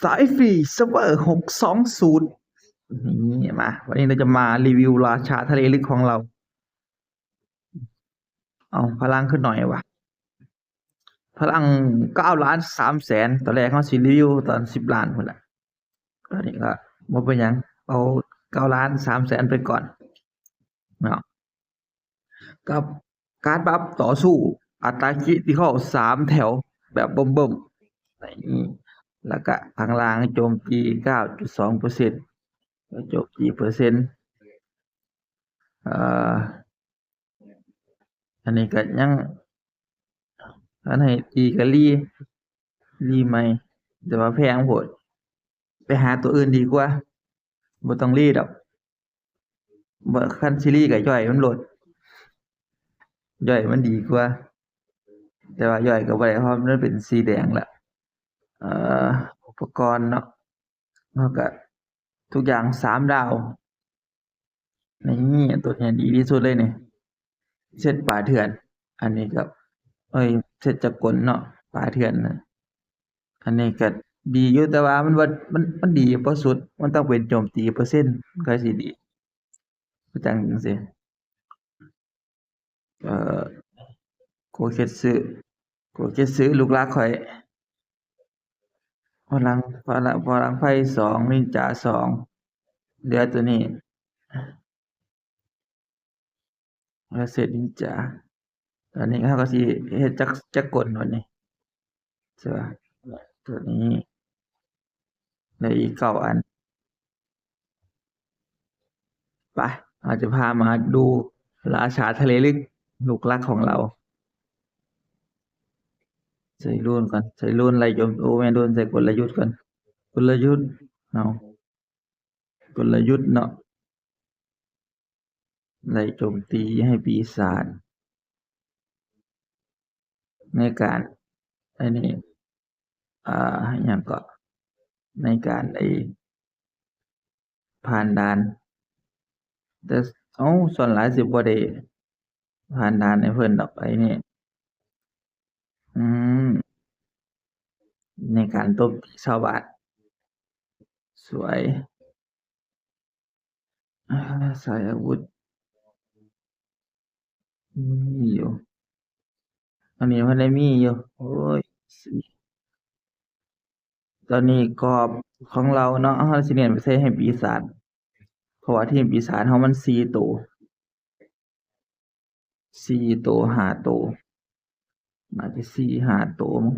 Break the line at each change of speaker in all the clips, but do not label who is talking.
สายฟรีเซิร์ฟเวอร์620นี่มาวันนี้เราจะมารีวิวราชาทะเลลึกของเราเอาพลังขึ้นหน่อยวะพลัง9,300,000ตอนแรกเขาสิรีวิวตอน10 ล้านพุ่นละตอนนี้ก็บ่เป็นหยังเอา9,300,000ไปก่อนเนาะกับการบัฟต่อสู้อัตราคิที่เข้า3 แถวแบบเบิ่มๆนี่แล้วก็ข้างล่างโจมตี9.2%โจมตีเปอร์เซ็นต์เอ่อ อันนี้ก็ยังอันให้ตีก็รีใหม่แต่ว่าแพงโพดไปหาตัวอื่นดีกว่าบ่ต้องรีดอกบ่คันสิรีก็ย่อยมันโลดย่อยมันดีกว่าแต่ว่าย่อยก็บ่ได้เพราะมันเป็นสีแดงแล้วเอ่ออุปกรณ์เนาะแล้วก็ทุกอย่าง3 ดาวนี่ตัวเนี้ยดีที่สุดเลยนี่เซตป่าเถื่อนอันนี้ก็เซตจักรเนาะป่าเถื่อนน่ะอันนี้ก็ดีอยู่แต่ว่ามันบ่มันดีบ่สุดมันต้องเป็นโจมตีเปอร์เซ็นต์มันค่อยสิดีคือจั่งจั่งซี้เอ่อโกเค็ตสึลูกรักข้อยพลังพลังไฟ2นินจา2เหลือตัวนี้แล้วเสร็จนินจาตอนนี้เราก็สิเฮ็ดจักรกลบัดนี้ใช่เปล่าตัวนี้ได้อีก9อันไปเราจะพามาดูราชาทะเลลึกลูกรักของเราใส่รูนก่อนใส่รูนไล่โจมโอ้แม่นโดนใส่กลยุทธ์ก่อนกลยุทธ์เอากลยุทธ์เนาะไล่โจมตีให้ปีศาจในการอันนี้อิหยังก็ในการผ่านด่านแต่ส่วนหลายสิบ่ได้ผ่านด่านให้เพิ่นดอกนี่อืมในการโจมตีชาวบ้านสวยอาสายอาวุธมีอยู่อันนี้บ่ได้มีอยู่โอ้ยตอนนี้กรอบของเราเนาะเราสิเน้นไปใส่ให้ปีศาจเพราะว่าทีมปีศาจเรามัน4ตัวตัว5ตัวน่าจะ4 5ตัวมั้ง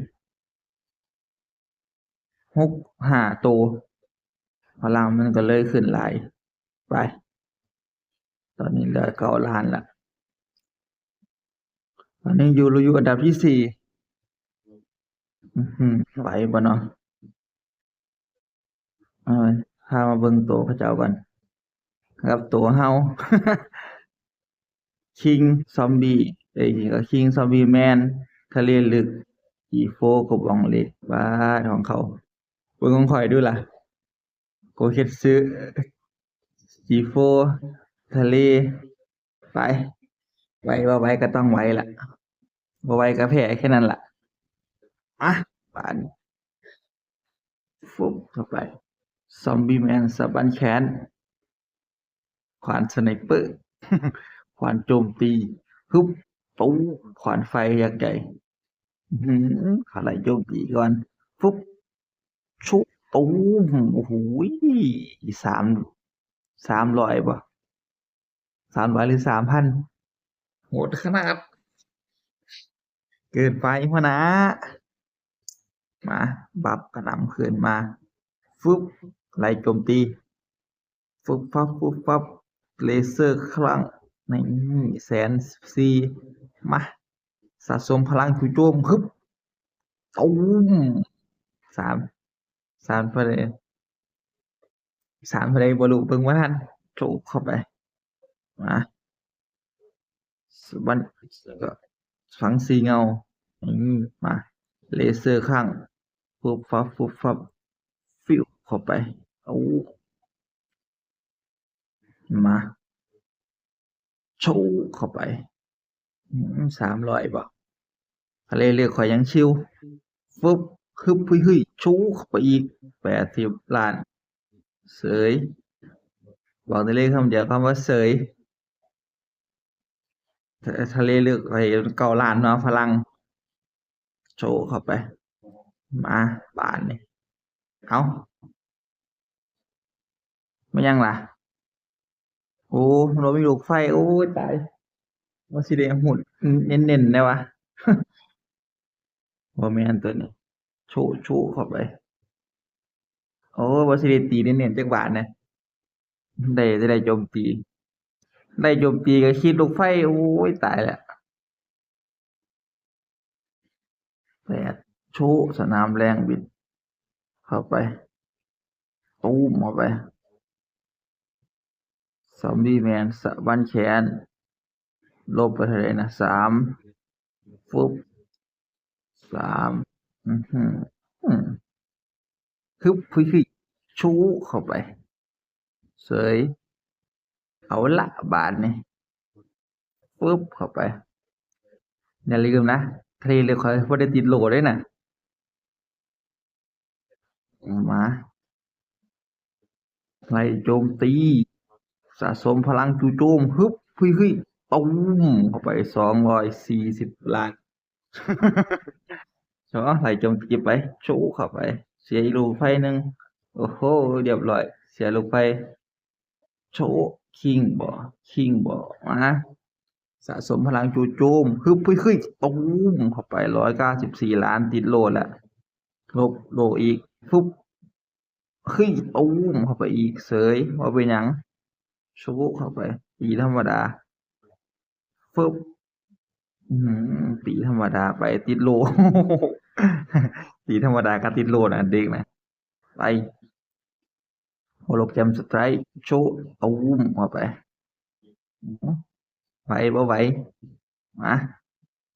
6 5ตัวพลังมันก็เลยขึ้นหลายไปตอนนี้เหลือ9 ล้านแล้วตอนนี้อยู่อันดับที่4ไหวบ่เนาะเอาพามาเบิ่งตัวเขาเจ้าก่อนกับตัวเรา คิงซอมบี้ก็คิงซอมบี้แมนทะเลลึกอีโฟกับบองเลบ้าของเขาเบิ่งของข่อยดูล่ะโกเค็ตสึอีโฟทะเลไปไหวบ่ไหวก็ต้องไหวล่ะบ่ไหวก็แพ้แค่นั้นล่ะมาบาดนี้ฟุบเข้าไปซอมบี้แมนสะบั้นแขนขวานสไนเปอร์ ขวานโจมตีฮึบตูมขวานไฟยักษ์ใหญ่ขอไล่โจมตีก่อนฟุบชุตูมโอ้โหสาม300บ่300หรือ3,000โหดขนาดเกินไปหัวหน้ามาบัฟกระหน่ำคืนมาฟึบไล่โจมตีฟึบฟับฟึบฟับเลเซอร์คลั่งนี่140,000มาสะสมพลังจู่โจมฮึบตูมสาม3เท่าใด3เท่าใดบ่รู้เบิ่งบ่ทันโจกเข้าไปมาบันก็ฝังสีเงามาเลเซอร์ข้างฟุบฟับฟุบฟับฟิวเข้าไปโอ้มาโชว์เข้าไป300บ่ทะเลเลือกข่อยยังชิลฟึบ ฮึบเฮ้ยชูเข้าไปอีก80 ล้านเสยบอกได้เลยคำเดียวคำว่าเสยทะเลลึกไป9 ล้านเนาะพลังโชว์เข้าไปมาบานนี่เอาไม่ยังล่ะโอ้เรามีลูกไฟโอ้ยตายว่าสิได้หุ่นเน้นๆได้วะบ่แม่นตัวนี้โชว์เข้าไปโอ้ว่าสิได้ตีเน้นๆจักบาทนะได้จะได้โจมตีได้โจมตีก็คิดลูกไฟโอ้ยตายแล้ว8โชว์สนามแรงบินเข้าไปตูมเข้าไปซอมบี้แมนสะบั้นแขนลบไปเท่าไหร่นะ3ฟึบ3อื้อฮืออือฮึบฮึชูเข้าไปเสยเอาละบาดนี่ปึ๊บเข้าไปอย่าลืมนะทะเลลึกข้อยบ่ได้ติดโหลเด้น่ะมาไล่โจมตีสะสมพลังจู่โจมฮึบตูมเข้าไป240 ล้านเนาะไล่โจมตีไปชูเข้าไปเสียอีกลูกไฟหนึ่งโอ้โฮเรียบร้อยเสียลูกไฟโชะคิงบ่มาสะสมพลังจู่โจมฮึบตูมเข้าไป194 ล้านติดโหลดแล้วลบโหลอีกฟึบ ตูมเข้าไปอีกเสยว่าเป็นหยังโชกเข้าไปตีธรรมดาฟึบตีธรรมดาไปติดโลตีธรรมดาก็ติดโลนะเด็กนะไปโฮโลแกรมสไตร์โชว์ตูมเข้าไปไหวบ่ไหวมา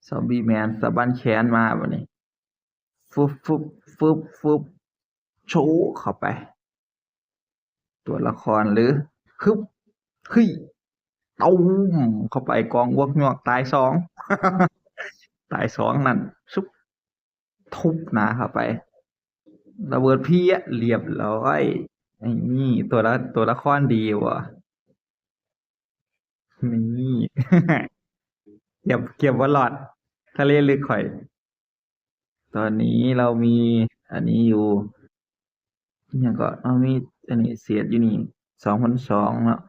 ซอมบี้แมนสะบั้นแขนมาบัดนี้ฟึบโชว์เข้าไปตัวละครหรือฮึบเฮ้ยตูมเข้าไปกองอ้วกยวกตายสองตายสองนั่นซุบทุบหนาเข้าไประเบิดเพี้ยเรียบร้อยไอ้นี่ตัวละครดีว่ะนี่ เก็บไว้รอดทะเลลึกข่อยตอนนี้เรามีอันนี้อยู่อิหยังก็เรามีอันนี้เสียดอยู่นี่2,200เนาะ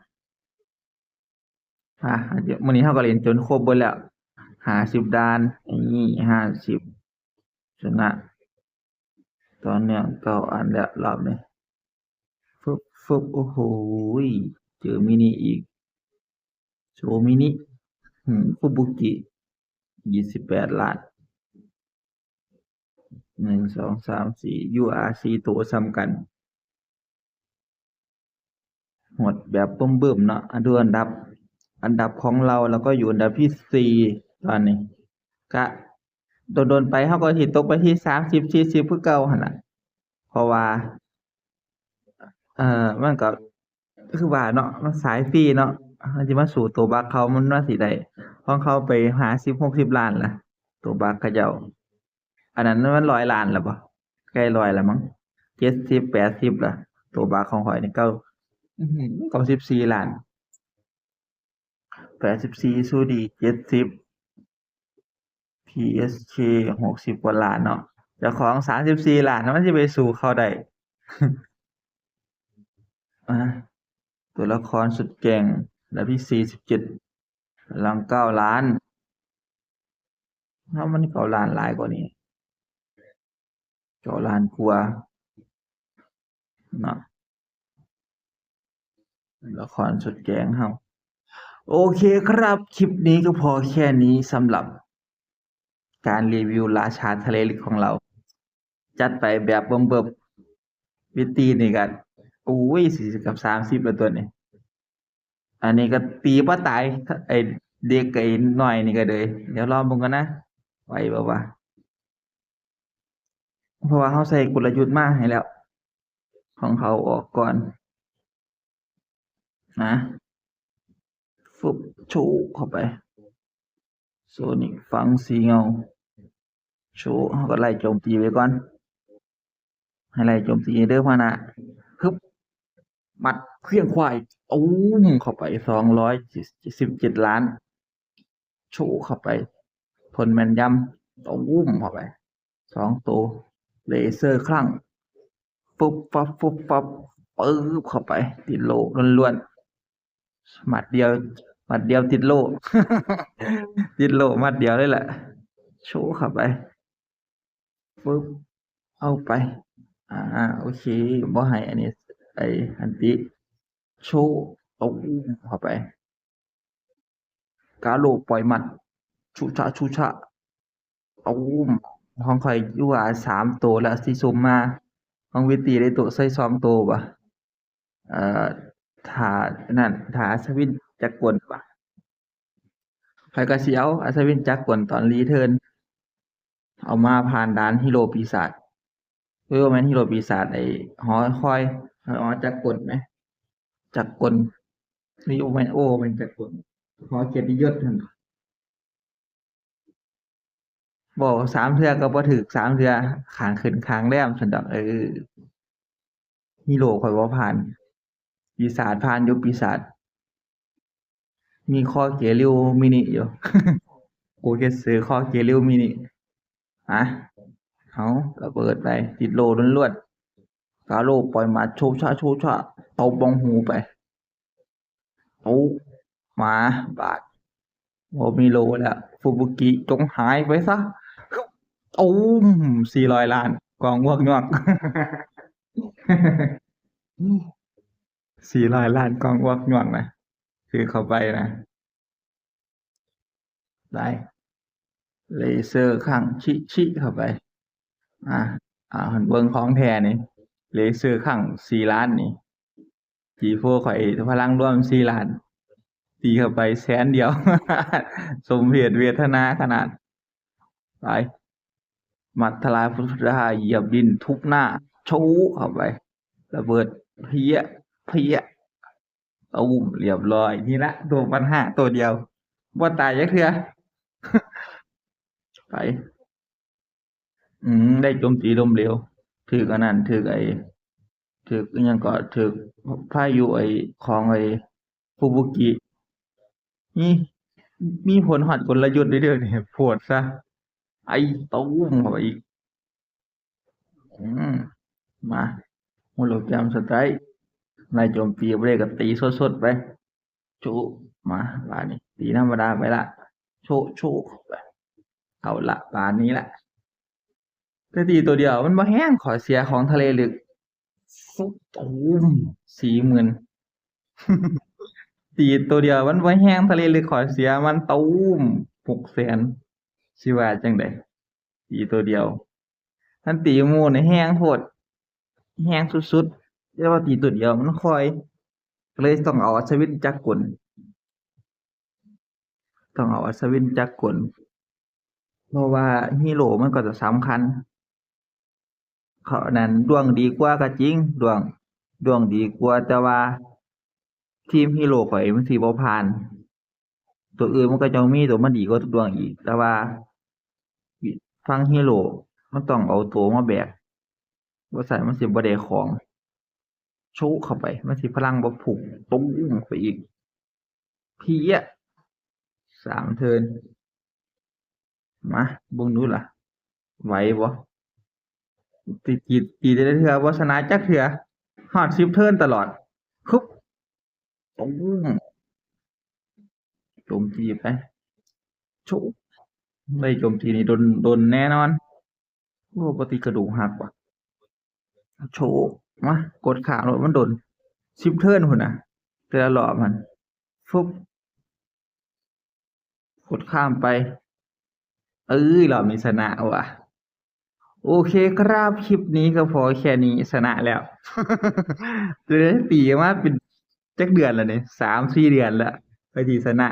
เดี๋ยวมื้อนี้เราก็เล่นจนครบเบิดแล้ว50 ด่านนี่50ชนะต่อเนื่อง9 อันแล้วรอบนี้โอ้โฮเจอมินิอีกโชว์มินิฟุบุกิ28 ล้าน1 2 3 4 UR 4 ตัวซ้ำกันหมดแบบเบิ่มๆเนาะดูอันดับของเราก็อยู่อันดับที่4ตอนนี้ก็โดนๆไปเราก็สิตกไปที่30 40คือเก่าหั่นล่ะเพราะว่ามันก็คือว่าเนาะมันสายฟรีเนาะมันสิมาสู้ตัวบักเขามันว่าสิได้ของเขาไป50 60 ล้านล่ะตัวบักเขาเจ้าอันนั้นมัน100 ล้านแล้วบ่ใกล้100แล้วมั้ง70 80ล่ะตัวบักของข้อยนี่94 ล้าน84สู้ดี70 PSK 60 กว่าล้านเนาะเจ้าของ34 ล้านมันสิไปสู้เขาได้อาตัวละครสุดเก่งอันดับที่47พลัง9 ล้านถ้ามัน9 ล้านหลายกว่านี้9 ล้านกว่าเนาะละครสุดแก๊งเราโอเคครับคลิปนี้ก็พอแค่นี้สำหรับการรีวิวราชาทะเลลึกของเราจัดไปแบบเบิ่มๆวิธีนี่ก็โอ้ย40กับ30แล้วตัวนี้อันนี้ก็ตีบ่ตายไอ้เด็กกับไอ้น้อยนี่ก็เลยเดี๋ยวรอเบิ่งก่อนนะไหวบ่วะเพราะว่าเราใส่กลยุทธ์มาให้แล้วของเขาออกก่อนนะฟึบโชว์เข้าไปโซนิกฟังสีเงาโชว์เราก็ไล่โจมตีไว้ก่อน ให้ไล่โจมตีเด้อพะนะฮึบหมัดเครื่องควายตูมเข้าไป277 ล้านโชว์เข้าไปผลแม่นยำตูมเข้าไป2 ตัวเลเซอร์คลั่งปุ๊บปั๊บปุ๊บปั๊บปึ๊บเข้าไปติดโลล้วนๆหมัดเดียวหมัดเดียวติดโล ติดโลหมัดเดียวเลยแหละโชว์เข้าไปปึ๊บเอาไปโอเคบ่ให้อันนี้ไอ้อันติโชว์ตูมเข้าไปกาโลปล่อยหมัดชุชะชุชะตูมของข่อยอยู่ว่า3 ตัวแล้วสิสุ่มมาของวิตีได้ตัวใส่2 ตัวบ่ถ้านั่นถ้าอัศวินจักรกลบ่ข้อยก็สิเอาอัศวินจักรกลตอนรีเทิร์นเอามาผ่านด่านฮีโร่ปีศาจบ่แม่นฮีโร่ปีศาจไอ้หอคอยหอจักรกลแหมจักรกลนี่บ่แม่นแม่นจักรกลหอเกียรติยศนั่นบ่3เทื่อก็บ่ถึก3เทื่อข้างขึ้นข้างแรมซั้นดอกฮีโร่ข้อยบ่ผ่านปีศาจผ่านอยู่ปีศาจมีข้อเกริวมินิอยู่ กูเก็ตซื้อข้อเกริวมินิอะเอาระเบิดไปติดโลล้วนๆกาโลปล่อยหมาโชชะโชชะตบบองหูไปเอาหมาบาดบ่มีโลแล้วฟูบุกิจงหายไปซะตูม400 ล้านกองงวกงอก400 ล้านกองงวกงอกนะคือเข้าไปนะได้เลเซอร์ข้างชิเข้าไปอ่าหันเบิ่งของแท้นี่เลเซอร์ข้าง4 ล้านนี่G4 ข่อยพลังรวม4 ล้านตีเข้าไป100,000 สมเหตุเวทนาขนาดไปหมัดทลายพุทธาเหยียบดินทุบหน้าโชว์เข้าไประเบิดเพี้ยเพี้ยตูมเรียบร้อยนี่ละตัวปัญหาตัวเดียวบ่ตายจักเทื่อไปได้โจมตีล้มเหลวถึกอันนั้นถึกถึกอิหยังก็ถึกพายุของฟูบุกินี่มีผลฮอดกลยุทธ์เด้อนี่โพดซะไอ้ตูมเข้าไปอีกอืมมาโฮโลแกรมสไตร์นายโจมตีบ่ได้ก็ตีสดๆไปโชะมาบาดนี้ตีธรรมดาไปละโชะเข้าไปเอาละบาดนี้ละแต่ตีตัวเดียวมันบ่แรงข้อเสียของทะเลลึกฟุบตูม40,000ตีตัวเดียวมันบ่แรงทะเลลึกข้อเสียมันตูม600,000สิว่าจั่งใดตีตัวเดียวคันตีหมู่นี่แรงโพดแรงสุดๆแต่ว่าตีตัวเดียวมันค่อยก็เลยต้องเอาอัศวินจักรกลเพราะว่าฮีโร่มันก็จะสำคัญเขานั้นดวงดีกว่าก็จริงดวงดีกว่าแต่ว่าทีมฮีโร่ข้อยมันสิบ่ผ่านตัวอื่นมันก็จะมีตัวมันดีกว่าทุกดวงอีกแต่ว่าฝั่งฮีโร่มันต้องเอาตัวมาแบกบ่ซั้นมันสิบ่ได้ของโชะเข้าไปมันสิพลังบ่พุ่งตูมเข้าไปอีกเพี้ย3เทิร์นมาเบิ่งดูล่ะไหวบ่ตีแต่ละเทื่อบ่ชนะจักเทื่อฮอด10เทิร์นตลอดฮึบตูมโจมตีไปโชะได้โจมตีนี่โดนแน่นอนปกติกระดูกหักว่ะโชะมากดข้ามแล้วมันโดน10เทิร์นพุ่นน่ะแต่ละรอบหั่นฟึบกดข้ามไปรอบนี้ชนะว่ะโอเคครับคลิปนี้ก็พอแค่นี้ชนะแล้วจะได้ตีมาเป็นจักเดือนแล้วนี่3-4 เดือนแล้วไปที่ชนะ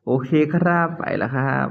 โอเคครับไปแล้วครับ